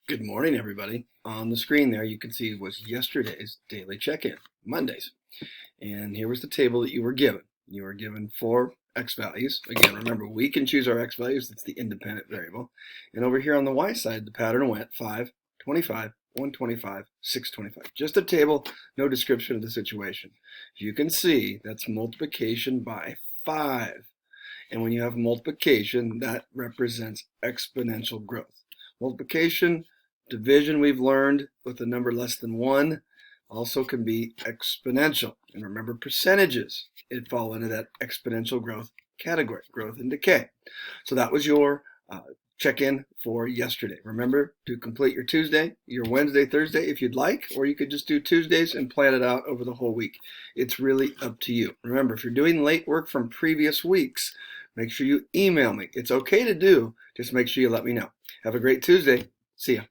Good morning, everybody. On the screen there, you can see was yesterday's daily check-in, Mondays. And here was the table that you were given. You were given 4 x values. Again, remember, we can choose our x values. That's the independent variable. And over here on the y side, the pattern went 5, 25, 125, 625. Just a table, no description of the situation. You can see that's multiplication by 5. And when you have multiplication, that represents exponential growth. Multiplication, division, we've learned with a number less than 1 also can be exponential. And remember, percentages, it fall into that exponential growth category, growth and decay. So that was your check-in for yesterday. Remember to complete your Tuesday, your Wednesday, Thursday if you'd like, or you could just do Tuesdays and plan it out over the whole week. It's really up to you. Remember, if you're doing late work from previous weeks, make sure you email me. It's okay to do. Just make sure you let me know. Have a great Tuesday. See ya.